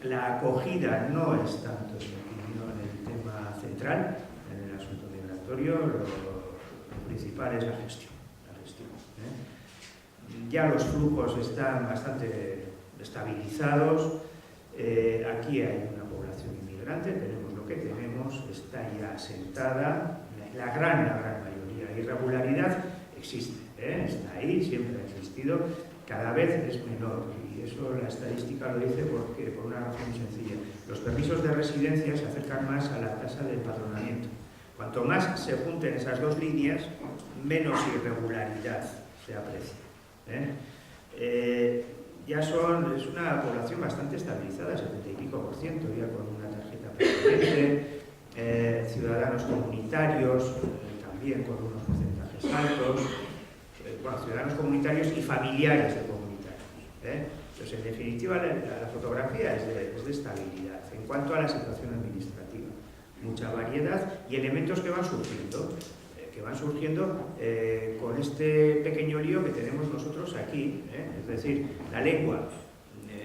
La acogida no es tanto, en mi opinión, el tema central en el asunto migratorio. Lo principal es la gestión. Ya los flujos están bastante estabilizados. Aquí hay una población inmigrante, tenemos lo que tenemos, está ya asentada. La gran mayoría. Irregularidad existe, está ahí, siempre ha existido, cada vez es menor. Y eso la estadística lo dice porque, por una razón muy sencilla. Los permisos de residencia se acercan más a la tasa de empadronamiento. Cuanto más se junten esas dos líneas, menos irregularidad se aprecia. Es una población bastante estabilizada, 70% y pico, ya con una tarjeta permanente, ciudadanos comunitarios, también con unos porcentajes altos, ciudadanos comunitarios y familiares de comunitarios. Entonces, en definitiva, la fotografía es de estabilidad. En cuanto a la situación administrativa, mucha variedad y elementos que van surgiendo. Con este pequeño lío que tenemos nosotros aquí, es decir, la lengua.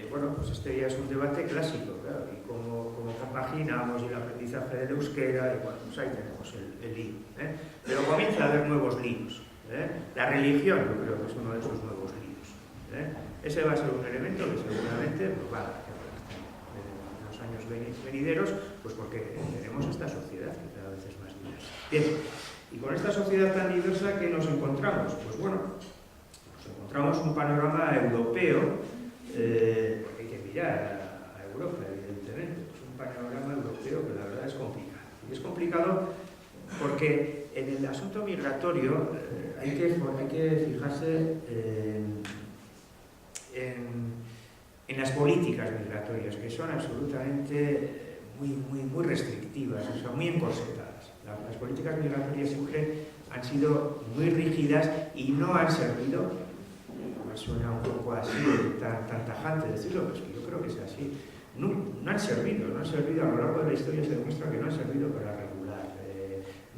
Pues este ya es un debate clásico, claro, y cómo compaginamos el aprendizaje del euskera, y pues ahí tenemos el lío. Pero comienza a haber nuevos líos. La religión, yo creo que es uno de esos nuevos líos. Ese va a ser un elemento que seguramente va a dar en los años venideros, pues porque tenemos esta sociedad que cada vez es más diversa. Bien. Y con esta sociedad tan diversa, ¿qué nos encontramos? Pues bueno, nos encontramos un panorama europeo, porque hay que mirar a Europa, evidentemente, pues un panorama europeo que la verdad es complicado. Y es complicado porque en el asunto migratorio hay que fijarse en las políticas migratorias, que son absolutamente muy restrictivas, o sea, muy encorsetadas. Las políticas migratorias siempre han sido muy rígidas y no han servido, me suena un poco así, tan tajante decirlo, pero es que yo creo que es así, no han servido a lo largo de la historia. Se demuestra que no han servido para regular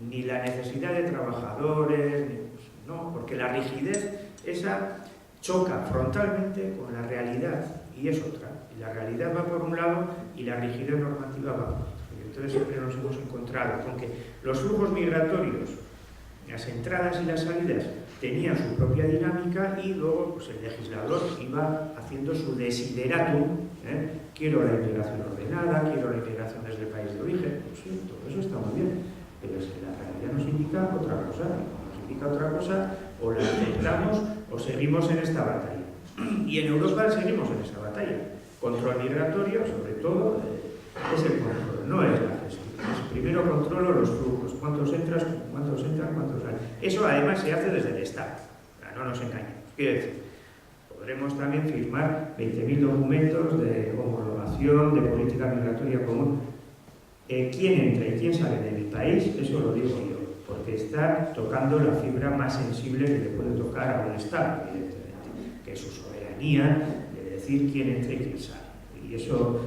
ni la necesidad de trabajadores, no, porque la rigidez esa choca frontalmente con la realidad y es otra, y la realidad va por un lado y la rigidez normativa va por otro. Entonces siempre nos hemos encontrado con que los flujos migratorios, las entradas y las salidas, tenían su propia dinámica y luego pues, el legislador iba haciendo su desideratum. Quiero la inmigración ordenada, quiero la inmigración desde el país de origen. Pues sí, todo eso está muy bien, pero es que la realidad nos indica otra cosa. Nos indica otra cosa, o la aceptamos o seguimos en esta batalla. Y en Europa seguimos en esa batalla. Control migratorio, sobre todo, es el control, no es la gestión. Primero controlo los flujos, cuántos entran, cuántos salen. Eso además se hace desde el Estado, no nos engañemos. Quiero decir, podremos también firmar 20.000 documentos de homologación, de política migratoria común. ¿Quién entra y quién sale de mi país? Eso lo digo yo, porque está tocando la fibra más sensible que le puede tocar a un Estado, evidentemente, que es su soberanía de decir quién entra y quién sale. Y eso,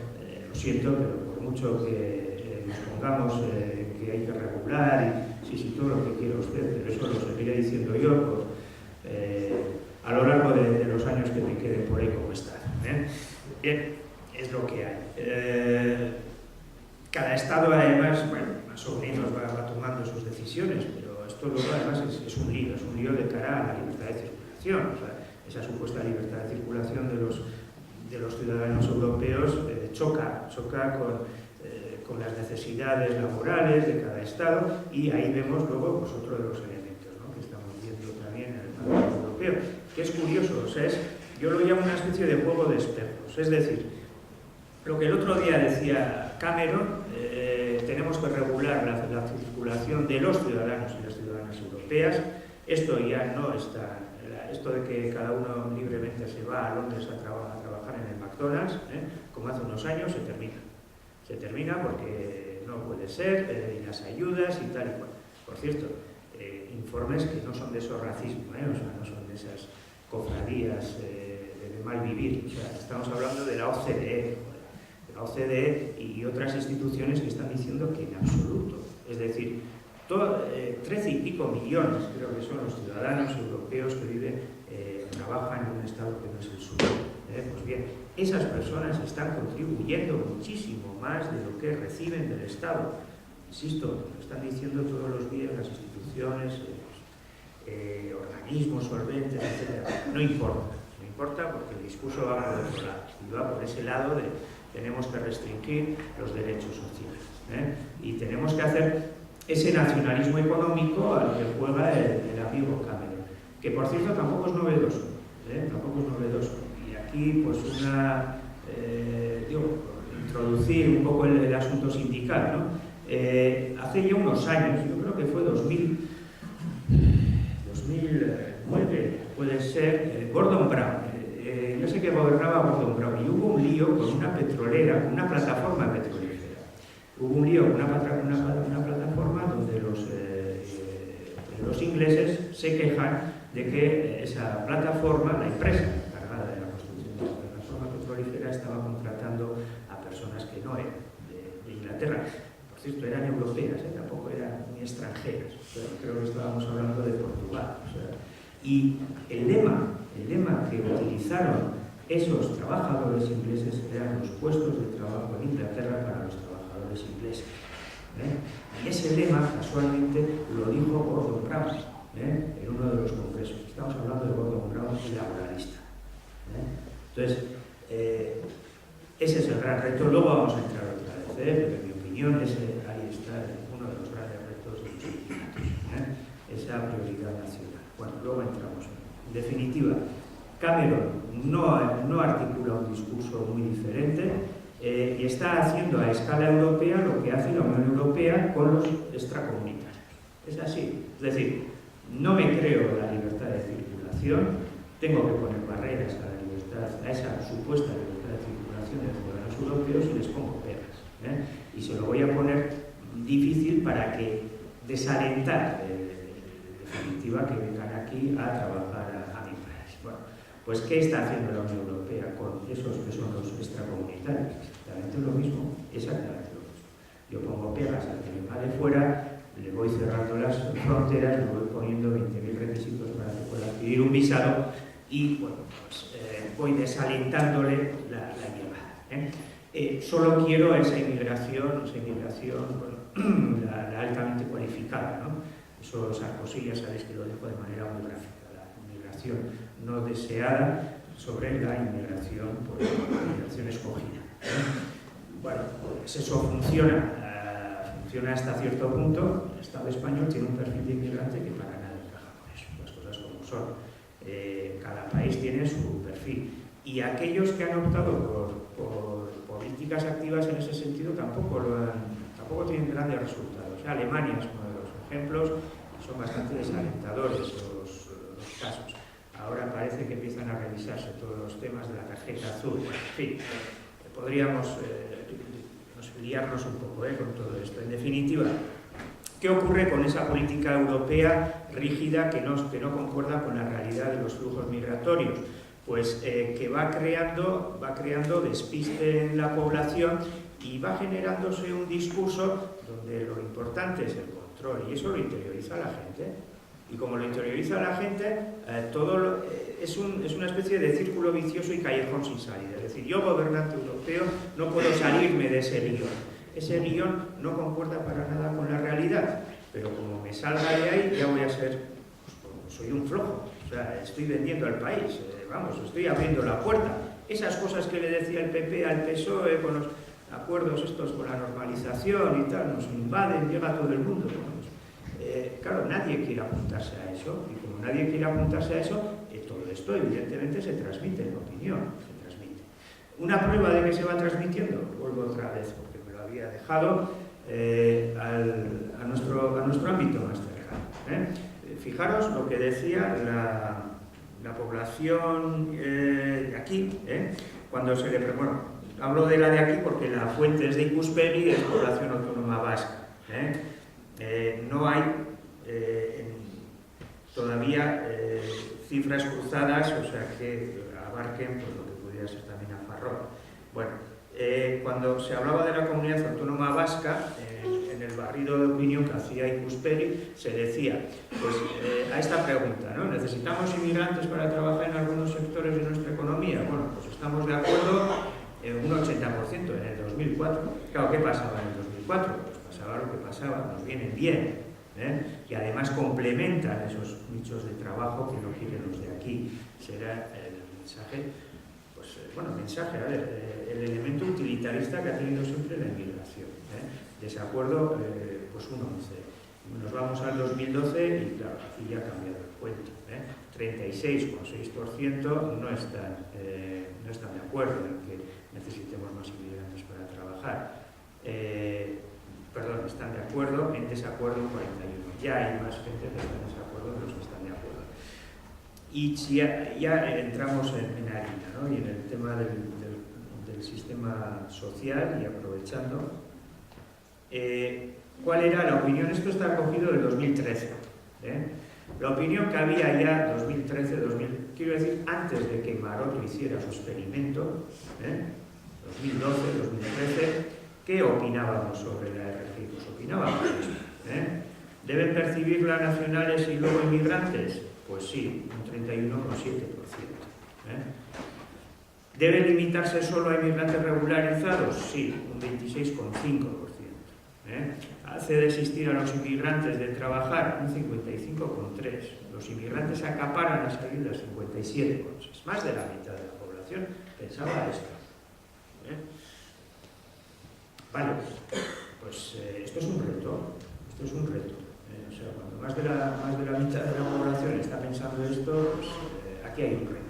lo siento, pero por mucho que nos pongamos que hay que regular y sí, todo lo que quiera usted, pero eso lo seguiré diciendo yo a lo largo de los años que me queden por ahí como están. Bien, es lo que hay. Cada Estado además, más o menos va tomando sus decisiones, pero esto luego además es un lío de cara a la libertad de circulación. O sea, esa supuesta libertad de circulación de los ciudadanos europeos choca con las necesidades laborales de cada Estado, y ahí vemos luego pues, otro de los elementos, ¿no?, que estamos viendo también en el Parlamento Europeo, que es curioso. O sea, yo lo llamo una especie de juego de espejos. Es decir, lo que el otro día decía Cameron, tenemos que regular la circulación de los ciudadanos y las ciudadanas europeas. Esto ya no está, esto de que cada uno libremente se va a Londres a trabajar en el McDonald's, como hace unos años, se termina. Se termina porque no puede ser, y las ayudas y tal y cual. Por cierto, informes que no son de esos racismo, o sea, no son de esas cofradías de mal vivir. O sea, estamos hablando de la OCDE y otras instituciones que están diciendo que en absoluto. Es decir, 13 y pico millones creo que son los ciudadanos europeos que viven, trabajan en un estado que no es el suyo. Pues bien, esas personas están contribuyendo muchísimo más de lo que reciben del Estado. Insisto, lo están diciendo todos los días las instituciones, organismos solventes, etc. No importa porque el discurso va por otro lado, y va por ese lado de tenemos que restringir los derechos sociales, y tenemos que hacer ese nacionalismo económico al que juega el amigo Cameron, que por cierto tampoco es novedoso, y aquí pues introducir un poco el asunto sindical, ¿no? Hace ya unos años, yo creo que fue 2009, puede ser, Gordon Brown, yo sé que gobernaba Gordon Brown, y hubo un lío con una petrolera, con una plataforma petrolífera. Hubo un lío con una plataforma donde los ingleses se quejan de que esa plataforma, la empresa encargada de la construcción de la plataforma petrolífera, estaba contratando a personas que no eran de Inglaterra. Por cierto, eran europeas, tampoco eran ni extranjeras. Creo que estábamos hablando de Portugal. Y el lema que utilizaron esos trabajadores ingleses eran los puestos de trabajo en Inglaterra para los trabajadores ingleses. Y ese lema, casualmente, lo dijo Gordon Brown en uno de los congresos. Estamos hablando de Gordon Brown, el laboralista. Entonces, ese es el gran reto. Luego vamos a entrar otra vez, pero en mi opinión ahí está uno de los grandes retos de los sindicatos, esa prioridad nacional. Bueno, luego entramos. En definitiva, Cameron no articula un discurso muy diferente y está haciendo a escala europea lo que hace la Unión Europea con los extracomunitarios. Es así. Es decir, no me creo la libertad de circulación, tengo que poner barreras a la libertad, a esa supuesta libertad de circulación de ciudadanos europeos y les pongo pegas. Y se lo voy a poner difícil para que desalentar, en definitiva, que vengan aquí a trabajar a mi país. Bueno, pues ¿qué está haciendo la Unión Europea con esos que son los extracomunitarios? Exactamente lo mismo, exactamente lo mismo. Yo pongo pegas al que venga de fuera, le voy cerrando las fronteras, le voy poniendo 20.000 requisitos para que pueda adquirir un visado y, bueno, pues voy desalentándole la llegada. Solo quiero esa inmigración bueno, la altamente cualificada, ¿no? Eso Sarkozy, ya sabéis que lo dijo de manera muy gráfica, la inmigración no deseada sobre la inmigración por la inmigración escogida. Bueno, pues eso funciona hasta cierto punto. El Estado español tiene un perfil de inmigrante que para nada encaja con eso, las cosas como son. Cada país tiene su perfil. Y aquellos que han optado por políticas activas en ese sentido tampoco tienen grandes resultados. Alemania es uno de los ejemplos y son bastante desalentadores los casos. Ahora parece que empiezan a revisarse todos los temas de la tarjeta azul. Bueno, en fin, podríamos liarnos un poco con todo esto. En definitiva, ¿qué ocurre con esa política europea rígida que no concuerda con la realidad de los flujos migratorios? Pues que va creando despiste en la población y va generándose un discurso donde lo importante es el control, y eso lo interioriza la gente. Y como lo interioriza la gente, es una especie de círculo vicioso y callejón sin salida. Es decir, yo, gobernante europeo, no puedo salirme de ese guión. Ese guión no concuerda para nada con la realidad, pero como me salga de ahí, ya voy a ser, pues, soy un flojo. O sea, estoy vendiendo al país, estoy abriendo la puerta. Esas cosas que le decía el PP al PSOE con los acuerdos estos con la normalización y tal, nos invaden, llega todo el mundo. Claro, nadie quiere apuntarse a eso, y como nadie quiere apuntarse a eso, todo esto evidentemente se transmite en opinión, se transmite. Una prueba de que se va transmitiendo, vuelvo otra vez, porque me lo había dejado, a nuestro ámbito más cercano. Fijaros lo que decía la población de aquí, cuando se le... Bueno, hablo de la de aquí porque la fuente es de Ikuspegi, es población autónoma vasca. No hay todavía cifras cruzadas, o sea, que abarquen pues, lo que pudiera ser también a Farrón. Bueno, cuando se hablaba de la comunidad autónoma vasca, en el barrido de opinión que hacía Ikusperi se decía, pues a esta pregunta, ¿no? ¿Necesitamos inmigrantes para trabajar en algunos sectores de nuestra economía? Bueno, pues estamos de acuerdo en un 80% en el 2004. Claro, ¿qué pasaba en el 2004? Pues pasaba lo que pasaba, nos vienen bien, y además complementan esos nichos de trabajo que no quieren los de aquí. Será el mensaje, pues bueno, mensaje, a ver, el elemento utilitarista que ha tenido siempre la inmigración. Desacuerdo, pues un 11. Nos vamos al 2012 y claro, aquí ya ha cambiado el cuento. 36,6% no están de acuerdo en que necesitemos más inmigrantes para trabajar. Perdón, están de acuerdo, en desacuerdo 41. Ya hay más gente que está en desacuerdo de los que están de acuerdo. Y si ya entramos en harina, ¿no? Y en el tema del sistema social, y aprovechando, ¿cuál era la opinión? Esto está cogido del 2013. La opinión que había ya 2013, quiero decir, antes de que Maroto hiciera su experimento, 2012, 2013, ¿qué opinábamos sobre la RGI? Pues opinábamos esto. ¿Deben percibirla nacionales y luego inmigrantes? Pues sí, un 31,7%. ¿Debe limitarse solo a inmigrantes regularizados? Sí, un 26,5%. ¿Hace desistir a los inmigrantes de trabajar? Un 55,3%. Los inmigrantes acaparan las ayudas, 57,6%. Más de la mitad de la población pensaba esto. Vale, pues esto es un reto. Esto es un reto. O sea, cuando más de la mitad de la población está pensando esto, pues aquí hay un reto.